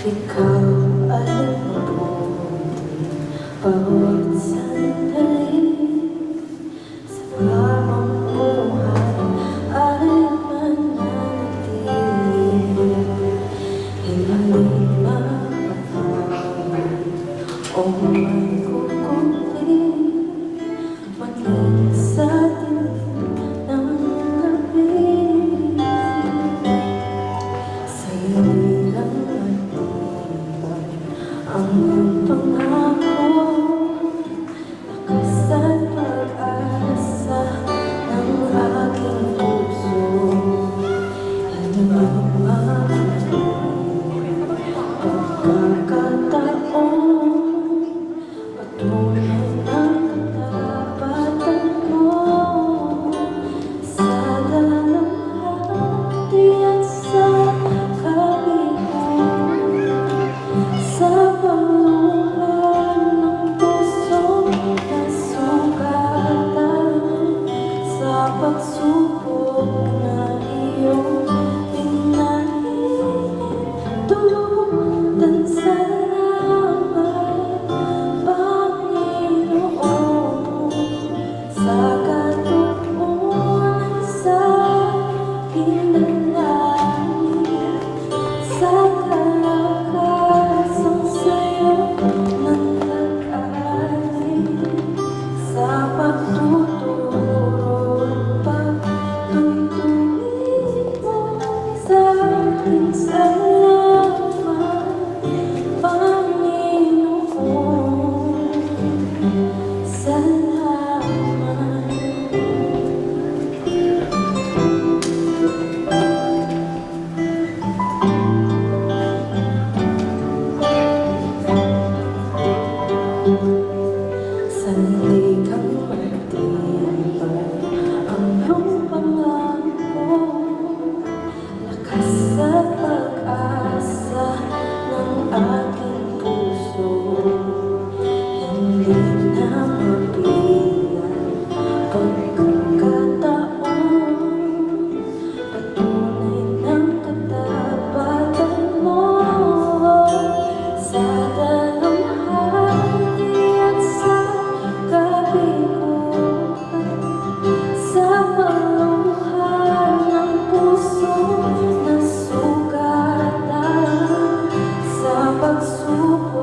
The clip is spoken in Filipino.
Ikaw ay mabuti bawat sandali sa habang buhay ay mananatili. Hindi mapapagod o magkukulit malinis sa dilim ng gabi. Sa ilang matibay ang pangako, lakas at pag-asa ng aking puso. Hindi mapapagod pagkakataon, patunay ng katapatan mo sa dalamhati at sa kabiguan, sa paluhan ng puso na sugatan, sa pagsubok na iyong pinahintulutan. Salamat, Panginoon, sa katugunan sa aking dalangin, sa kalakasang sa'yo ng pag-alim, sa pagtuturo at pagtutuloy mo sa aking salamat, Panginoon, salamat. Sa ligang matibay ang iyong pangako, lakas at pag-asa ng aking puso. Hindi na mabilang pagkakataon, patunay ng katapatan mo sa dalamhati at sa kabiguan, sa paluhan ng puso na sugatan, sa pagsubok